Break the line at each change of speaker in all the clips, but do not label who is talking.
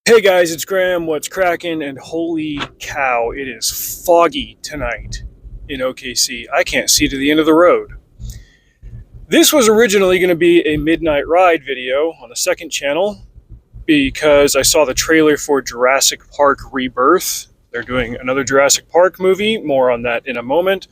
Hey guys, it's Graham. What's cracking? And holy cow, it is foggy tonight in OKC. I can't see to the end of the road. This was originally going to be a midnight ride video on the second channel because I saw the trailer for Jurassic Park Rebirth. They're doing another Jurassic Park movie, more on that in a moment.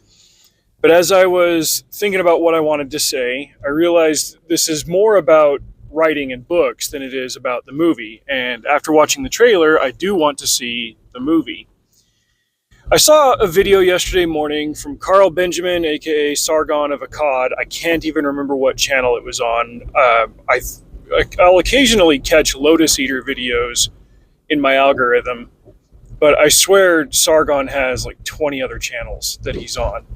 But as I was thinking about what I wanted to say, I realized this is more about writing and books than it is about the movie. And after watching the trailer, I do want to see the movie. I saw a video yesterday morning from Carl Benjamin, aka Sargon of Akkad. I can't even remember what channel it was on. I'll occasionally catch Lotus Eater videos in my algorithm, but I swear Sargon has like 20 other channels that he's on.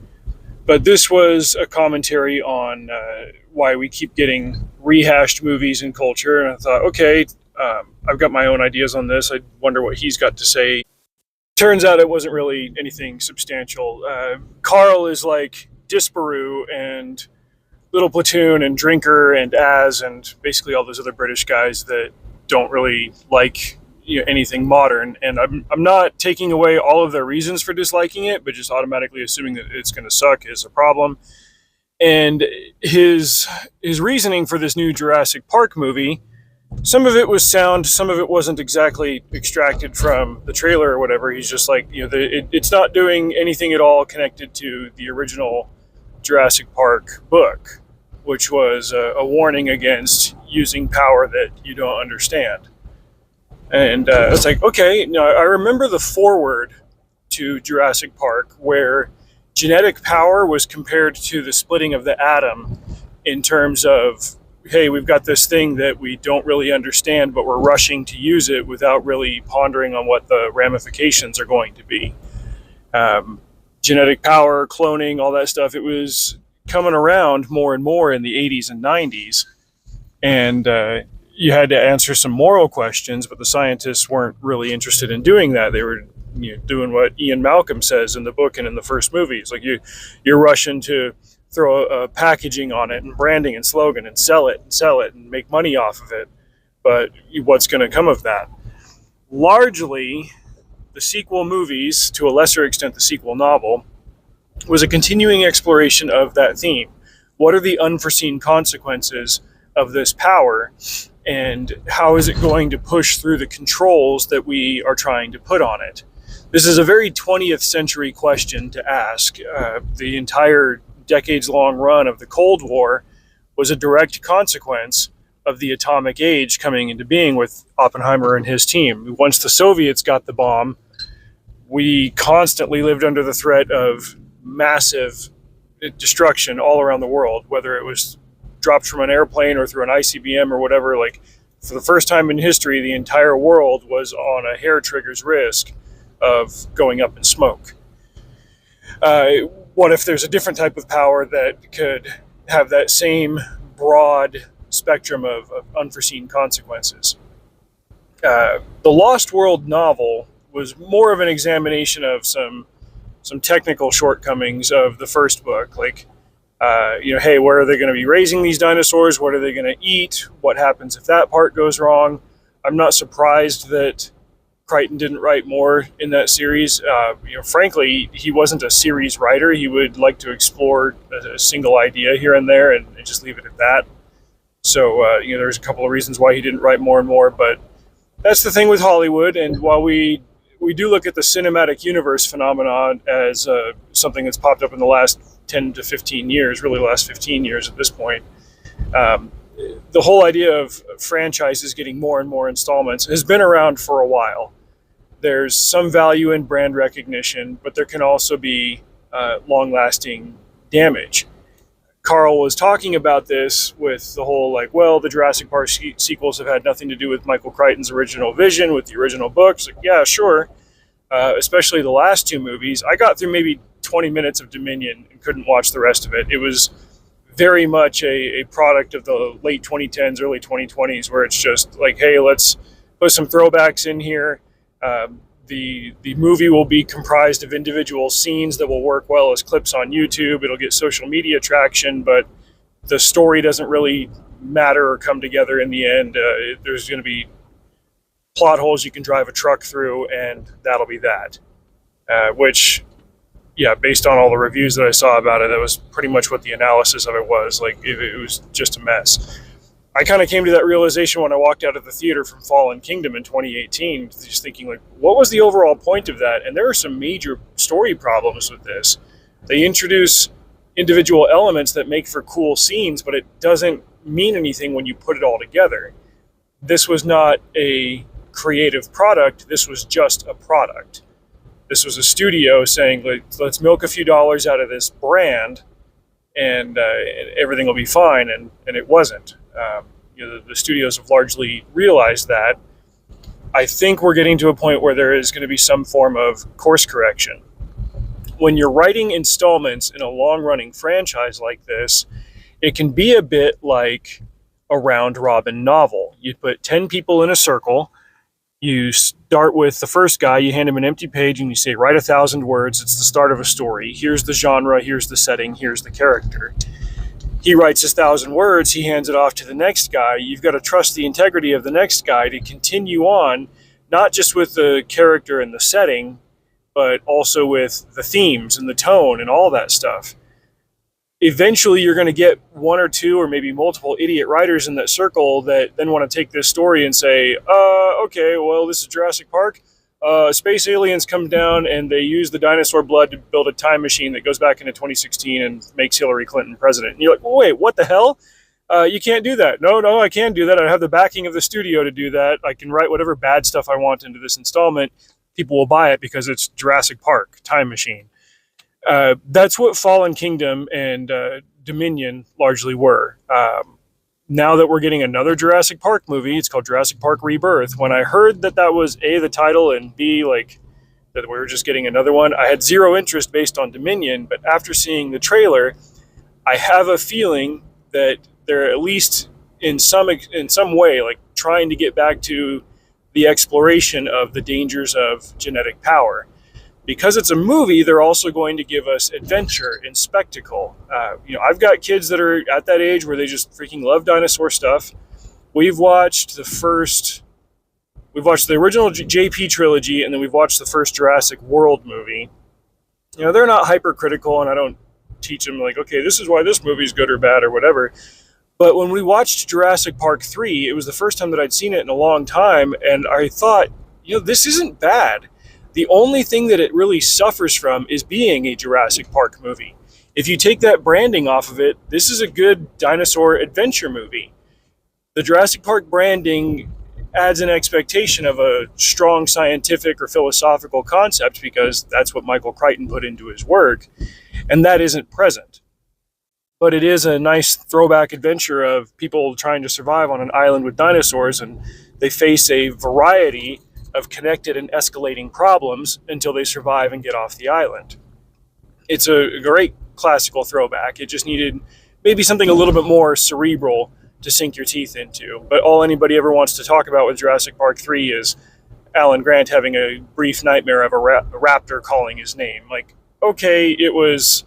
But this was a commentary on why we keep getting rehashed movies in culture. And I thought, okay, I've got my own ideas on this. I wonder what he's got to say. Turns out it wasn't really anything substantial. Carl is like Disparu and Little Platoon and Drinker and Az and basically all those other British guys that don't really like anything modern. And I'm not taking away all of their reasons for disliking it, but just automatically assuming that it's going to suck is a problem. And his reasoning for this new Jurassic Park movie, some of it was sound, some of it wasn't exactly extracted from the trailer or whatever. He's just like, it's not doing anything at all connected to the original Jurassic Park book, which was a warning against using power that you don't understand. And it's like, okay, now I remember the foreword to Jurassic Park where genetic power was compared to the splitting of the atom in terms of, hey, we've got this thing that we don't really understand, but we're rushing to use it without really pondering on what the ramifications are going to be. Genetic power, cloning, all that stuff, it was coming around more and more in the 80s and 90s. And you had to answer some moral questions, but the scientists weren't really interested in doing that. They were doing what Ian Malcolm says in the book and in the first movie. It's like you're rushing to throw a packaging on it and branding and slogan and sell it and make money off of it. But what's going to come of that? Largely, the sequel movies, to a lesser extent the sequel novel, was a continuing exploration of that theme. What are the unforeseen consequences of this power, and how is it going to push through the controls that we are trying to put on it? This is a very 20th century question to ask. The entire decades-long run of the Cold War was a direct consequence of the atomic age coming into being with Oppenheimer and his team. Once the Soviets got the bomb, we constantly lived under the threat of massive destruction all around the world, whether it was dropped from an airplane or through an ICBM or whatever. Like, for the first time in history, the entire world was on a hair trigger's risk of going up in smoke. What if there's a different type of power that could have that same broad spectrum of unforeseen consequences? The Lost World novel was more of an examination of some technical shortcomings of the first book, like hey, where are they going to be raising these dinosaurs? What are they going to eat? What happens if that part goes wrong? I'm not surprised that Crichton didn't write more in that series. Frankly, he wasn't a series writer. He would like to explore a single idea here and there and just leave it at that. So, there's a couple of reasons why he didn't write more and more, but that's the thing with Hollywood. And while we do look at the cinematic universe phenomenon as something that's popped up in the last 10 to 15 years, really the last 15 years at this point, the whole idea of franchises getting more and more installments has been around for a while. There's some value in brand recognition, but there can also be long-lasting damage. Carl was talking about this with the whole, like, well, the Jurassic Park sequels have had nothing to do with Michael Crichton's original vision with the original books. Like, yeah, sure. Especially the last two movies. I got through maybe 20 minutes of Dominion and couldn't watch the rest of it. It was very much a product of the late 2010s, early 2020s, where it's just like, hey, let's put some throwbacks in here. The movie will be comprised of individual scenes that will work well as clips on YouTube. It'll get social media traction, but the story doesn't really matter or come together in the end. There's going to be plot holes you can drive a truck through, and that'll be that. Which, yeah, based on all the reviews that I saw about it, that was pretty much what the analysis of it was. Like, it was just a mess. I kind of came to that realization when I walked out of the theater from Fallen Kingdom in 2018, just thinking, like, what was the overall point of that? And there are some major story problems with this. They introduce individual elements that make for cool scenes, but it doesn't mean anything when you put it all together. This was not a creative product. This was just a product. This was a studio saying, like, let's milk a few dollars out of this brand, and everything will be fine. And it wasn't. The studios have largely realized that. I think we're getting to a point where there is going to be some form of course correction. When you're writing installments in a long-running franchise like this, it can be a bit like a round-robin novel. You put 10 people in a circle. You start with the first guy, you hand him an empty page, and you say, write 1,000 words. It's the start of a story. Here's the genre, here's the setting, here's the character. He writes his 1,000 words, he hands it off to the next guy. You've got to trust the integrity of the next guy to continue on, not just with the character and the setting, but also with the themes and the tone and all that stuff. Eventually, you're going to get one or two or maybe multiple idiot writers in that circle that then want to take this story and say, okay, well, this is Jurassic Park. Space aliens come down and they use the dinosaur blood to build a time machine that goes back into 2016 and makes Hillary Clinton president. And you're like, well, wait, what the hell? You can't do that. No, I can do that. I have the backing of the studio to do that. I can write whatever bad stuff I want into this installment. People will buy it because it's Jurassic Park, time machine. That's what Fallen Kingdom and Dominion largely were. Now that we're getting another Jurassic Park movie, it's called Jurassic Park Rebirth. When I heard that was A, the title, and B, like, that we were just getting another one, I had zero interest based on Dominion, but after seeing the trailer, I have a feeling that they're at least in some way, like, trying to get back to the exploration of the dangers of genetic power. Because it's a movie, they're also going to give us adventure and spectacle. I've got kids that are at that age where they just freaking love dinosaur stuff. We've watched the original JP trilogy, and then we've watched the first Jurassic World movie. They're not hypercritical, and I don't teach them, like, okay, this is why this movie's good or bad or whatever. But when we watched Jurassic Park 3, it was the first time that I'd seen it in a long time, and I thought, this isn't bad. The only thing that it really suffers from is being a Jurassic Park movie. If you take that branding off of it, this is a good dinosaur adventure movie. The Jurassic Park branding adds an expectation of a strong scientific or philosophical concept because that's what Michael Crichton put into his work, and that isn't present. But it is a nice throwback adventure of people trying to survive on an island with dinosaurs, and they face a variety of connected and escalating problems until they survive and get off the island. It's a great classical throwback. It just needed maybe something a little bit more cerebral to sink your teeth into. But all anybody ever wants to talk about with Jurassic Park 3 is Alan Grant having a brief nightmare of a raptor calling his name. Like, okay, it was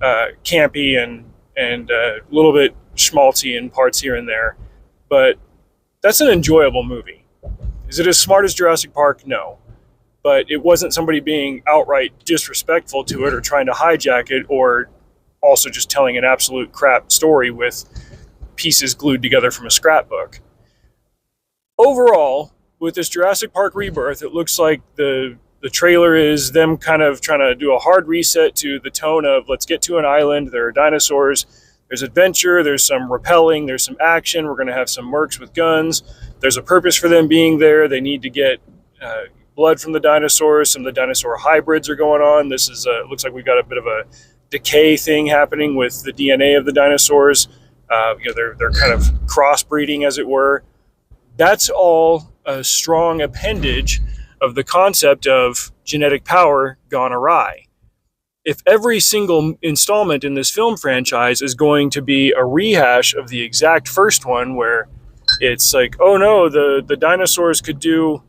campy and a little bit schmaltzy in parts here and there, but that's an enjoyable movie. Is it as smart as Jurassic Park? No. But it wasn't somebody being outright disrespectful to it or trying to hijack it, or also just telling an absolute crap story with pieces glued together from a scrapbook. Overall, with this Jurassic Park Rebirth, it looks like the trailer is them kind of trying to do a hard reset to the tone of, let's get to an island, there are dinosaurs, there's adventure, there's some rappelling, there's some action, we're going to have some mercs with guns. There's a purpose for them being there. They need to get blood from the dinosaurs. Some of the dinosaur hybrids are going on. This is looks like we've got a bit of a decay thing happening with the DNA of the dinosaurs. They're kind of crossbreeding, as it were. That's all a strong appendage of the concept of genetic power gone awry. If every single installment in this film franchise is going to be a rehash of the exact first one, where it's like, oh no, the dinosaurs could do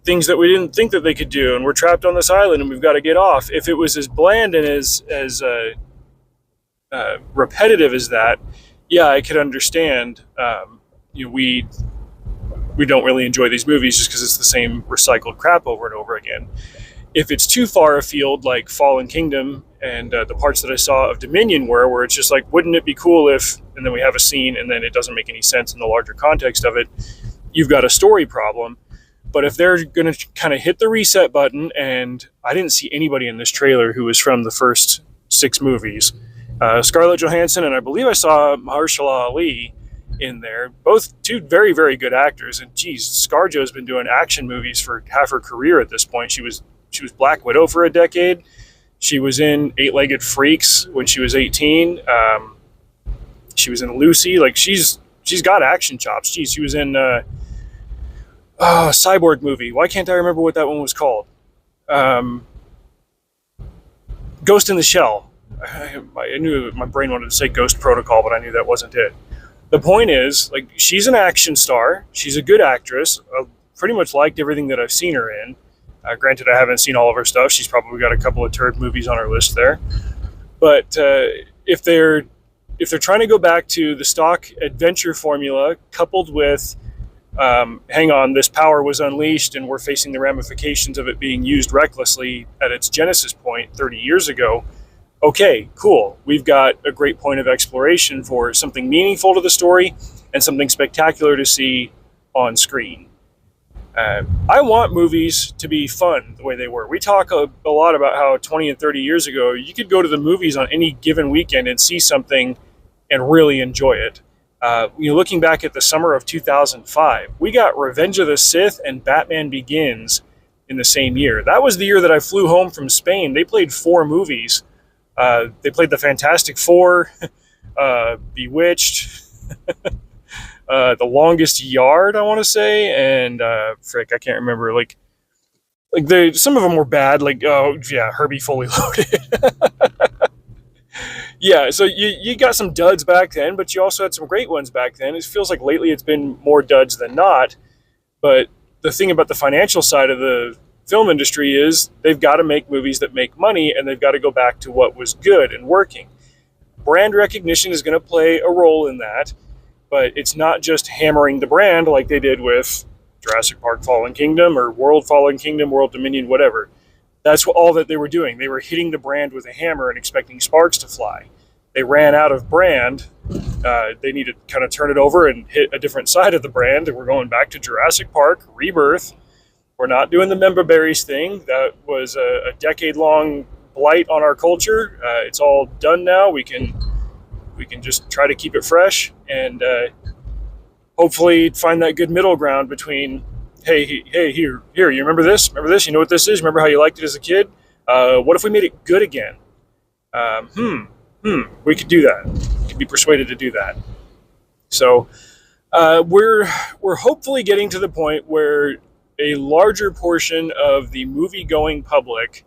things that we didn't think that they could do, and we're trapped on this island and we've got to get off. If it was as bland and as repetitive as that, yeah, I could understand. We we don't really enjoy these movies just because it's the same recycled crap over and over again. If it's too far afield, like Fallen Kingdom and the parts that I saw of Dominion where it's just like, wouldn't it be cool if, and then we have a scene and then it doesn't make any sense in the larger context of it, you've got a story problem. But if they're going to kind of hit the reset button, and I didn't see anybody in this trailer who was from the first 6 movies. Scarlett Johansson and I believe I saw Mahershala Ali in there. Both 2 very, very good actors. And geez, ScarJo's been doing action movies for half her career at this point. She was Black Widow for a decade. She was in 8-Legged Freaks when she was 18. She was in Lucy. Like she's got action chops. Geez, she was in Cyborg movie. Why can't I remember what that one was called? Ghost in the Shell. I knew my brain wanted to say Ghost Protocol, but I knew that wasn't it. The point is, like, she's an action star. She's a good actress. I pretty much liked everything that I've seen her in. Granted, I haven't seen all of her stuff. She's probably got a couple of turd movies on her list there. But if they're trying to go back to the stock adventure formula, coupled with, hang on, this power was unleashed and we're facing the ramifications of it being used recklessly at its genesis point 30 years ago, okay, cool. We've got a great point of exploration for something meaningful to the story and something spectacular to see on screen. I want movies to be fun the way they were. We talk a lot about how 20 and 30 years ago, you could go to the movies on any given weekend and see something and really enjoy it. Looking back at the summer of 2005, we got Revenge of the Sith and Batman Begins in the same year. That was the year that I flew home from Spain. They played 4 movies. They played The Fantastic Four, Bewitched, The Longest Yard, I want to say, and I can't remember. Like some of them were bad. Herbie Fully Loaded. Yeah, so you got some duds back then, but you also had some great ones back then. It feels like lately it's been more duds than not. But the thing about the financial side of the film industry is they've got to make movies that make money, and they've got to go back to what was good and working. Brand recognition is going to play a role in that, but it's not just hammering the brand like they did with Jurassic Park Fallen Kingdom or World Fallen Kingdom, World Dominion, whatever. That's all that they were doing. They were hitting the brand with a hammer and expecting sparks to fly. They ran out of brand. They needed to kind of turn it over and hit a different side of the brand. And we're going back to Jurassic Park, Rebirth. We're not doing the member berries thing. That was a decade-long blight on our culture. It's all done now. We can just try to keep it fresh and hopefully find that good middle ground between, hey, here, you remember this? Remember this? You know what this is? Remember how you liked it as a kid? What if we made it good again? We could do that. We could be persuaded to do that. So we're hopefully getting to the point where a larger portion of the movie-going public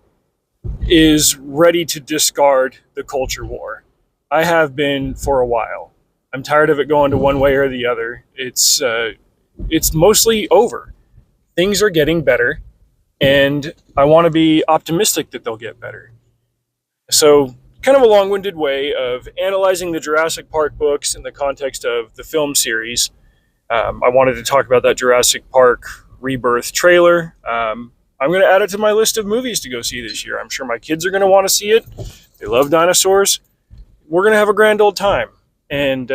is ready to discard the culture war. I have been for a while. I'm tired of it going to one way or the other. It's mostly over. Things are getting better, and I want to be optimistic that they'll get better. So, kind of a long-winded way of analyzing the Jurassic Park books in the context of the film series. I wanted to talk about that Jurassic Park Rebirth trailer. I'm going to add it to my list of movies to go see this year. I'm sure my kids are going to want to see it. They love dinosaurs. We're going to have a grand old time. And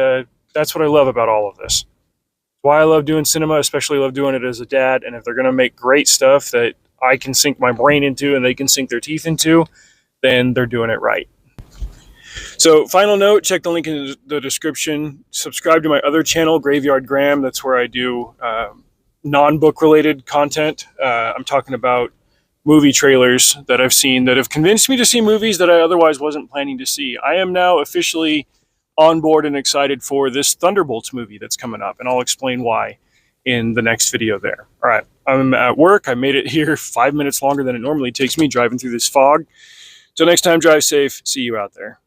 that's what I love about all of this. It's why I love doing cinema, especially love doing it as a dad. And if they're going to make great stuff that I can sink my brain into and they can sink their teeth into, then they're doing it right. So, final note, check the link in the description. Subscribe to my other channel, Graveyard Graham. That's where I do non-book related content. I'm talking about movie trailers that I've seen that have convinced me to see movies that I otherwise wasn't planning to see. I am now officially on board and excited for this Thunderbolts movie that's coming up, and I'll explain why in the next video there. All right, I'm at work. I made it here 5 minutes longer than it normally takes me driving through this fog. Till next time, drive safe. See you out there.